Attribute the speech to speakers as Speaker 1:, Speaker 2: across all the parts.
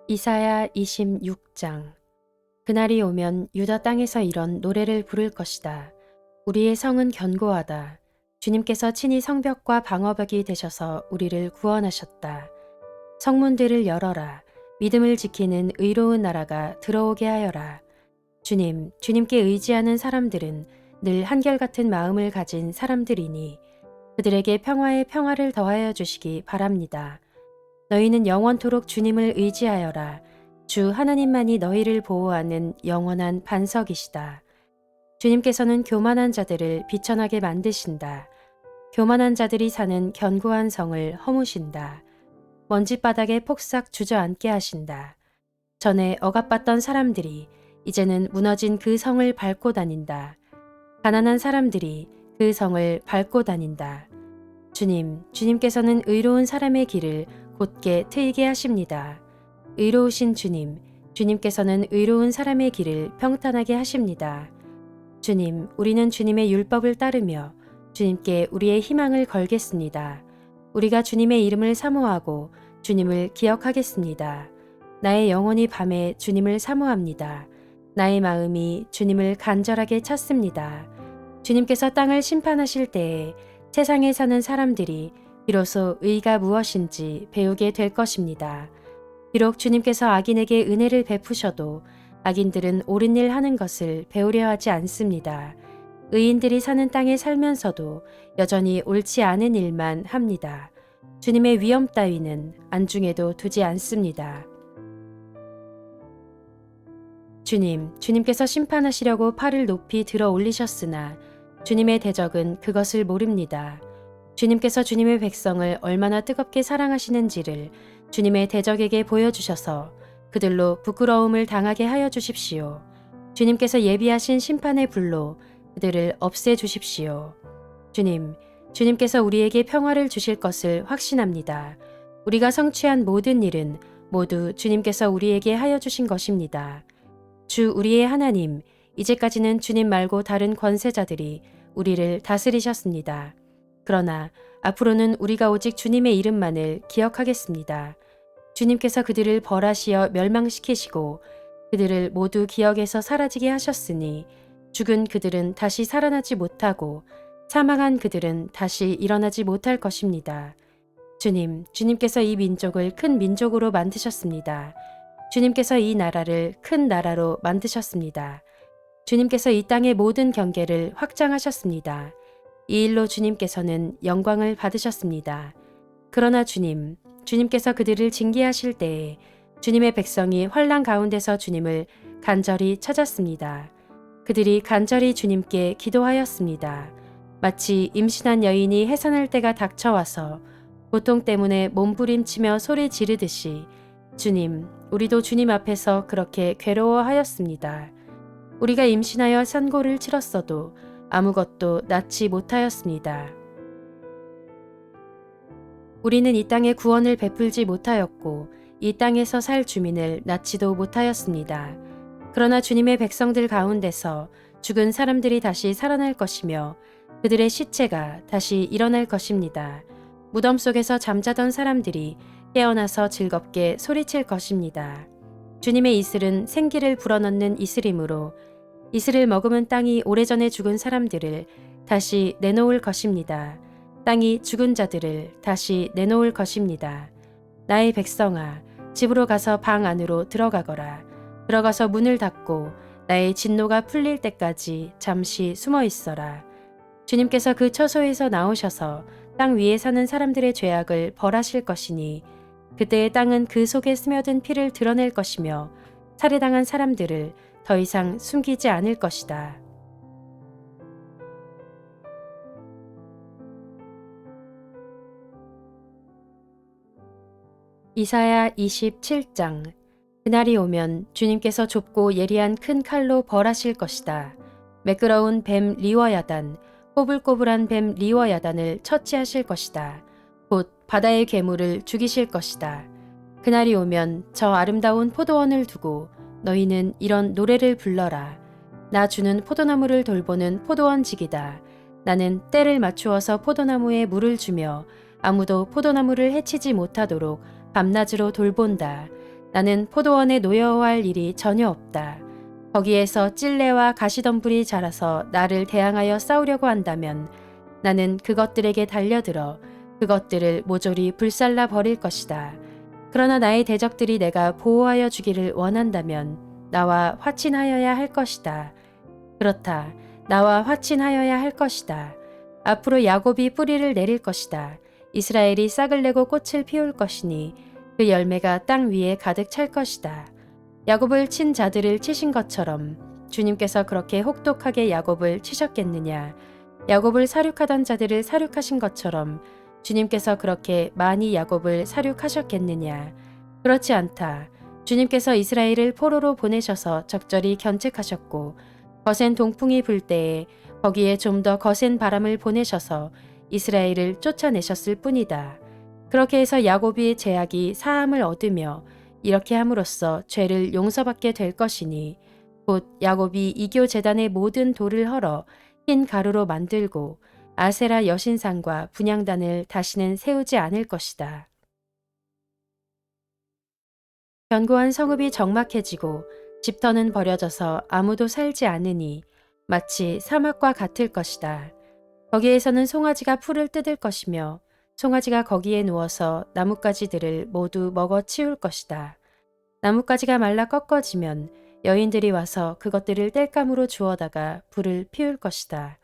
Speaker 1: 이사야 26장. 그날이 오면 유다 땅에서 이런 노래를 부를 것이다. 우리의 성은 견고하다. 주님께서 친히 성벽과 방어벽이 되셔서 우리를 구원하셨다. 성문들을 열어라. 믿음을 지키는 의로운 나라가 들어오게 하여라. 주님께 의지하는 사람들은 늘 한결같은 마음을 가진 사람들이니 그들에게 평화의 평화를 더하여 주시기 바랍니다. 너희는 영원토록 주님을 의지하여라. 주 하나님만이 너희를 보호하는 영원한 반석이시다. 주님께서는 교만한 자들을 비천하게 만드신다. 교만한 자들이 사는 견고한 성을 허무신다. 먼지바닥에 폭삭 주저앉게 하신다. 전에 억압받던 사람들이 이제는 무너진 그 성을 밟고 다닌다. 가난한 사람들이 그 성을 밟고 다닌다. 주님께서는 의로운 사람의 길을 곧게 트이게 하십니다. 의로우신 주님께서는 의로운 사람의 길을 평탄하게 하십니다. 우리는 주님의 율법을 따르며 주님께 우리의 희망을 걸겠습니다. 우리가 주님의 이름을 사모하고 주님을 기억하겠습니다. 나의 영혼이 밤에 주님을 사모합니다. 나의 마음이 주님을 간절하게 찾습니다. 주님께서 땅을 심판하실 때에 세상에 사는 사람들이 비로소 의가 무엇인지 배우게 될 것입니다. 비록 주님께서 악인에게 은혜를 베푸셔도 악인들은 옳은 일 하는 것을 배우려 하지 않습니다. 의인들이 사는 땅에 살면서도 여전히 옳지 않은 일만 합니다. 주님의 위엄 따위는 안중에도 두지 않습니다. 주님께서 심판하시려고 팔을 높이 들어 올리셨으나 주님의 대적은 그것을 모릅니다. 주님께서 주님의 백성을 얼마나 뜨겁게 사랑하시는지를 주님의 대적에게 보여주셔서 그들로 부끄러움을 당하게 하여 주십시오. 주님께서 예비하신 심판의 불로 그들을 없애주십시오. 주님께서 우리에게 평화를 주실 것을 확신합니다. 우리가 성취한 모든 일은 모두 주님께서 우리에게 하여 주신 것입니다. 주 우리의 하나님, 이제까지는 주님 말고 다른 권세자들이 우리를 다스리셨습니다. 그러나 앞으로는 우리가 오직 주님의 이름만을 기억하겠습니다. 주님께서 그들을 벌하시어 멸망시키시고 그들을 모두 기억에서 사라지게 하셨으니 죽은 그들은 다시 살아나지 못하고 사망한 그들은 다시 일어나지 못할 것입니다. 주님께서 이 민족을 큰 민족으로 만드셨습니다. 주님께서 이 나라를 큰 나라로 만드셨습니다. 주님께서 이 땅의 모든 경계를 확장하셨습니다. 이 일로 주님께서는 영광을 받으셨습니다. 그러나 주님께서 그들을 징계하실 때에 주님의 백성이 환난 가운데서 주님을 간절히 찾았습니다. 그들이 간절히 주님께 기도하였습니다. 마치 임신한 여인이 해산할 때가 닥쳐와서 고통 때문에 몸부림치며 소리 지르듯이 우리도 주님 앞에서 그렇게 괴로워하였습니다. 우리가 임신하여 산고를 치렀어도 아무것도 낳지 못하였습니다. 우리는 이 땅에 구원을 베풀지 못하였고 이 땅에서 살 주민을 낳지도 못하였습니다. 그러나 주님의 백성들 가운데서 죽은 사람들이 다시 살아날 것이며 그들의 시체가 다시 일어날 것입니다. 무덤 속에서 잠자던 사람들이 깨어나서 즐겁게 소리칠 것입니다. 주님의 이슬은 생기를 불어넣는 이슬이므로 이슬을 머금은 땅이 오래전에 죽은 사람들을 다시 내놓을 것입니다. 땅이 죽은 자들을 다시 내놓을 것입니다. 나의 백성아, 집으로 가서 방 안으로 들어가거라. 들어가서 문을 닫고 나의 진노가 풀릴 때까지 잠시 숨어 있어라. 주님께서 그 처소에서 나오셔서 땅 위에 사는 사람들의 죄악을 벌하실 것이니 그때의 땅은 그 속에 스며든 피를 드러낼 것이며 살해당한 사람들을 더 이상 숨기지 않을 것이다. 이사야 27장. 그날이 오면 주님께서 좁고 예리한 큰 칼로 벌하실 것이다. 매끄러운 뱀 리워야단, 꼬불꼬불한 뱀 리워야단을 처치하실 것이다. 곧 바다의 괴물을 죽이실 것이다. 그날이 오면 저 아름다운 포도원을 두고 너희는 이런 노래를 불러라. 나 주는 포도나무를 돌보는 포도원직이다. 나는 때를 맞추어서 포도나무에 물을 주며 아무도 포도나무를 해치지 못하도록 밤낮으로 돌본다. 나는 포도원에 놓여야 할 일이 전혀 없다. 거기에서 찔레와 가시덤불이 자라서 나를 대항하여 싸우려고 한다면 나는 그것들에게 달려들어 그것들을 모조리 불살라 버릴 것이다. 그러나 나의 대적들이 내가 보호하여 주기를 원한다면 나와 화친하여야 할 것이다. 그렇다. 나와 화친하여야 할 것이다. 앞으로 야곱이 뿌리를 내릴 것이다. 이스라엘이 싹을 내고 꽃을 피울 것이니 그 열매가 땅 위에 가득 찰 것이다. 야곱을 친 자들을 치신 것처럼 주님께서 그렇게 혹독하게 야곱을 치셨겠느냐. 야곱을 사륙하던 자들을 사륙하신 것처럼 주님께서 그렇게 많이 야곱을 사륙하셨겠느냐. 그렇지 않다. 주님께서 이스라엘을 포로로 보내셔서 적절히 견책하셨고 거센 동풍이 불 때에 거기에 좀 더 거센 바람을 보내셔서 이스라엘을 쫓아내셨을 뿐이다. 그렇게 해서 야곱의 제약이 사함을 얻으며 이렇게 함으로써 죄를 용서받게 될 것이니 곧 야곱이 이교 제단의 모든 돌을 헐어 흰 가루로 만들고 아세라 여신상과 분향단을 다시는 세우지 않을 것이다. 견고한 성읍이 적막해지고 집터는 버려져서 아무도 살지 않으니 마치 사막과 같을 것이다. 거기에서는 송아지가 풀을 뜯을 것이며 송아지가 거기에 누워서 나뭇가지들을 모두 먹어 치울 것이다. 나뭇가지가 말라 꺾어지면 여인들이 와서 그것들을 땔감으로 주워다가 불을 피울 것이다.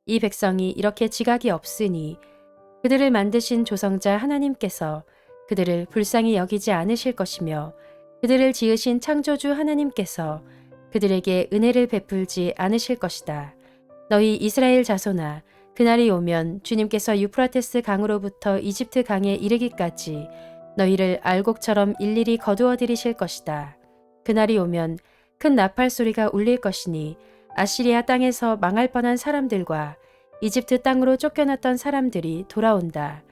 Speaker 1: 이 백성이 이렇게 지각이 없으니 그들을 만드신 조성자 하나님께서 그들을 불쌍히 여기지 않으실 것이며 그들을 지으신 창조주 하나님께서 그들에게 은혜를 베풀지 않으실 것이다. 너희 이스라엘 자손아, 그날이 오면 주님께서 유프라테스 강으로부터 이집트 강에 이르기까지 너희를 알곡처럼 일일이 거두어 들이실 것이다. 그날이 오면 큰 나팔 소리가 울릴 것이니 아시리아 땅에서 망할 뻔한 사람들과 이집트 땅으로 쫓겨났던 사람들이 돌아온다.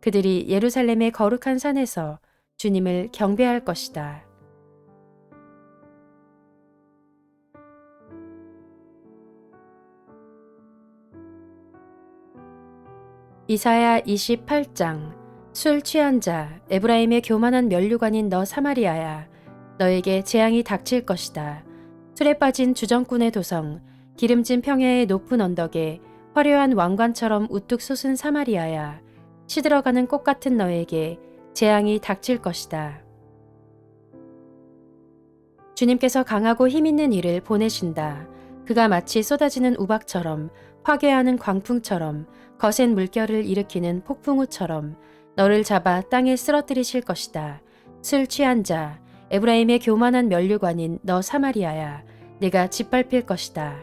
Speaker 1: 그들이 예루살렘의 거룩한 산에서 주님을 경배할 것이다. 이사야 28장. 술 취한 자, 에브라임의 교만한 면류관인 너 사마리아야, 너에게 재앙이 닥칠 것이다. 술에 빠진 주정꾼의 도성, 기름진 평야의 높은 언덕에 화려한 왕관처럼 우뚝 솟은 사마리아야, 시들어가는 꽃 같은 너에게 재앙이 닥칠 것이다. 주님께서 강하고 힘있는 이를 보내신다. 그가 마치 쏟아지는 우박처럼, 파괴하는 광풍처럼, 거센 물결을 일으키는 폭풍우처럼 너를 잡아 땅에 쓰러뜨리실 것이다. 술 취한 자, 에브라임의 교만한 면류관인 너 사마리아야, 내가 짓밟힐 것이다.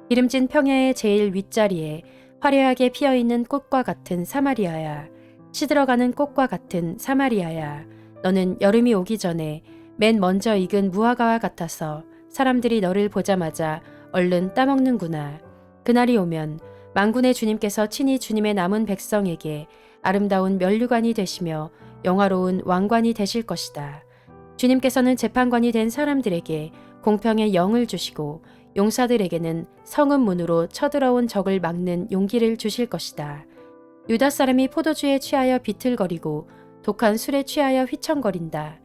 Speaker 1: 기름진 평야의 제일 윗자리에 화려하게 피어있는 꽃과 같은 사마리아야, 시들어가는 꽃과 같은 사마리아야, 너는 여름이 오기 전에 맨 먼저 익은 무화과와 같아서 사람들이 너를 보자마자 얼른 따먹는구나. 그날이 오면 만군의 주님께서 친히 주님의 남은 백성에게 아름다운 면류관이 되시며 영화로운 왕관이 되실 것이다. 주님께서는 재판관이 된 사람들에게 공평의 영을 주시고 용사들에게는 성읍 문으로 쳐들어온 적을 막는 용기를 주실 것이다. 유다 사람이 포도주에 취하여 비틀거리고 독한 술에 취하여 휘청거린다.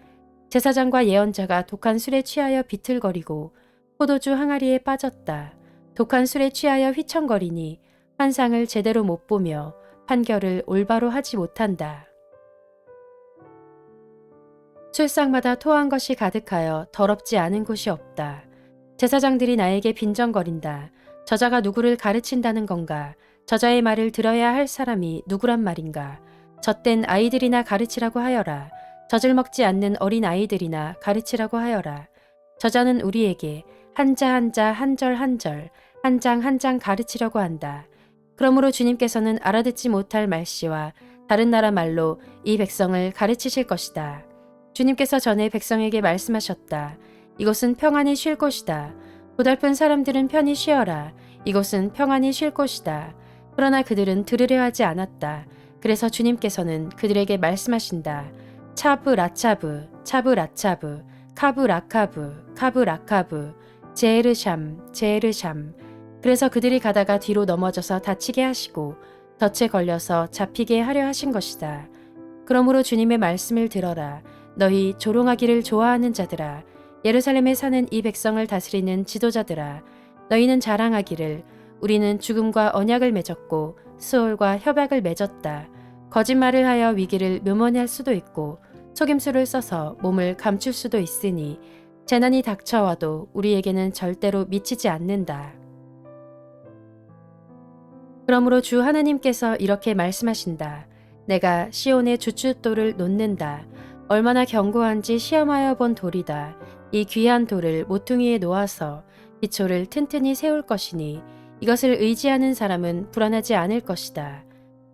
Speaker 1: 제사장과 예언자가 독한 술에 취하여 비틀거리고 포도주 항아리에 빠졌다. 독한 술에 취하여 휘청거리니 환상을 제대로 못 보며 판결을 올바로 하지 못한다. 술상마다 토한 것이 가득하여 더럽지 않은 곳이 없다. 제사장들이 나에게 빈정거린다. 저자가 누구를 가르친다는 건가? 저자의 말을 들어야 할 사람이 누구란 말인가? 젖된 아이들이나 가르치라고 하여라. 젖을 먹지 않는 어린 아이들이나 가르치라고 하여라. 저자는 우리에게 한자 한자 한절 한절 한 장 한 장 가르치려고 한다. 그러므로 주님께서는 알아듣지 못할 말씨와 다른 나라 말로 이 백성을 가르치실 것이다. 주님께서 전에 백성에게 말씀하셨다. 이곳은 평안히 쉴 곳이다. 고달픈 사람들은 편히 쉬어라. 이곳은 평안히 쉴 곳이다. 그러나 그들은 들으려 하지 않았다. 그래서 주님께서는 그들에게 말씀하신다. 차브 라차브, 차브 라차브, 카브 라카브, 카브 라카브, 제에르샴, 제에르샴. 그래서 그들이 가다가 뒤로 넘어져서 다치게 하시고 덫에 걸려서 잡히게 하려 하신 것이다. 그러므로 주님의 말씀을 들어라. 너희 조롱하기를 좋아하는 자들아, 예루살렘에 사는 이 백성을 다스리는 지도자들아, 너희는 자랑하기를 우리는 죽음과 언약을 맺었고 수월과 협약을 맺었다. 거짓말을 하여 위기를 묘문할 수도 있고 속임수를 써서 몸을 감출 수도 있으니 재난이 닥쳐와도 우리에게는 절대로 미치지 않는다. 그러므로 주 하나님께서 이렇게 말씀하신다. 내가 시온의 주춧돌을 놓는다. 얼마나 견고한지 시험하여 본 돌이다. 이 귀한 돌을 모퉁이에 놓아서 기초를 튼튼히 세울 것이니 이것을 의지하는 사람은 불안하지 않을 것이다.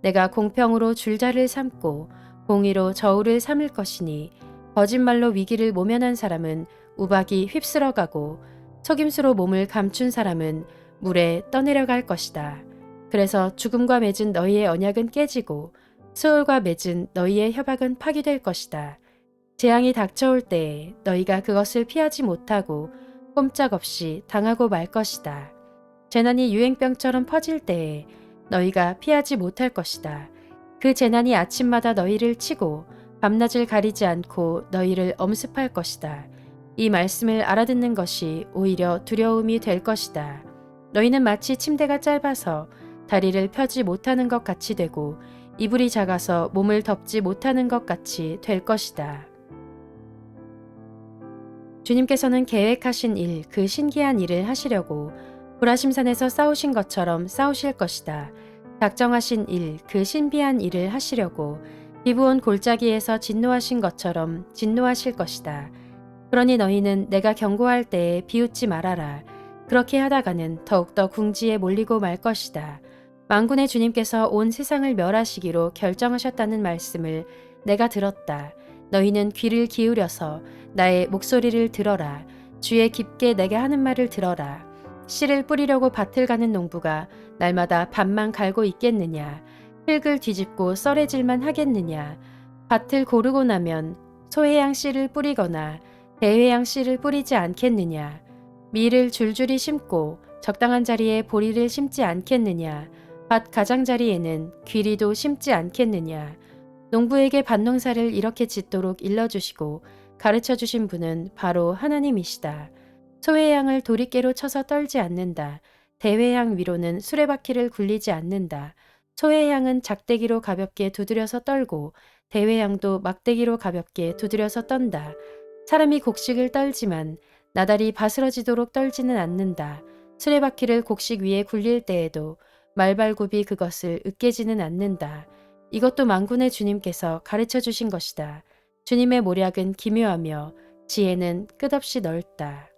Speaker 1: 내가 공평으로 줄자를 삼고 공의로 저울을 삼을 것이니 거짓말로 위기를 모면한 사람은 우박이 휩쓸어가고 속임수로 몸을 감춘 사람은 물에 떠내려갈 것이다. 그래서 죽음과 맺은 너희의 언약은 깨지고 수월과 맺은 너희의 협약은 파기될 것이다. 재앙이 닥쳐올 때에 너희가 그것을 피하지 못하고 꼼짝없이 당하고 말 것이다. 재난이 유행병처럼 퍼질 때에 너희가 피하지 못할 것이다. 그 재난이 아침마다 너희를 치고 밤낮을 가리지 않고 너희를 엄습할 것이다. 이 말씀을 알아듣는 것이 오히려 두려움이 될 것이다. 너희는 마치 침대가 짧아서 다리를 펴지 못하는 것 같이 되고 이불이 작아서 몸을 덮지 못하는 것 같이 될 것이다. 주님께서는 계획하신 일, 그 신기한 일을 하시려고 불화심산에서 싸우신 것처럼 싸우실 것이다. 작정하신 일, 그 신비한 일을 하시려고 기브온 골짜기에서 진노하신 것처럼 진노하실 것이다. 그러니 너희는 내가 경고할 때에 비웃지 말아라. 그렇게 하다가는 더욱더 궁지에 몰리고 말 것이다. 만군의 주님께서 온 세상을 멸하시기로 결정하셨다는 말씀을 내가 들었다. 너희는 귀를 기울여서 나의 목소리를 들어라. 주의 깊게 내게 하는 말을 들어라. 씨를 뿌리려고 밭을 가는 농부가 날마다 밭만 갈고 있겠느냐. 흙을 뒤집고 썰해질만 하겠느냐. 밭을 고르고 나면 소해양 씨를 뿌리거나 대회양 씨를 뿌리지 않겠느냐. 밀을 줄줄이 심고 적당한 자리에 보리를 심지 않겠느냐. 밭 가장자리에는 귀리도 심지 않겠느냐. 농부에게 밭농사를 이렇게 짓도록 일러주시고 가르쳐주신 분은 바로 하나님이시다. 소회양을 도리깨로 쳐서 떨지 않는다. 대회양 위로는 수레바퀴를 굴리지 않는다. 소회양은 작대기로 가볍게 두드려서 떨고 대회양도 막대기로 가볍게 두드려서 떤다. 사람이 곡식을 떨지만 나달이 바스러지도록 떨지는 않는다. 수레바퀴를 곡식 위에 굴릴 때에도 말발굽이 그것을 으깨지는 않는다. 이것도 만군의 주님께서 가르쳐 주신 것이다. 주님의 모략은 기묘하며 지혜는 끝없이 넓다.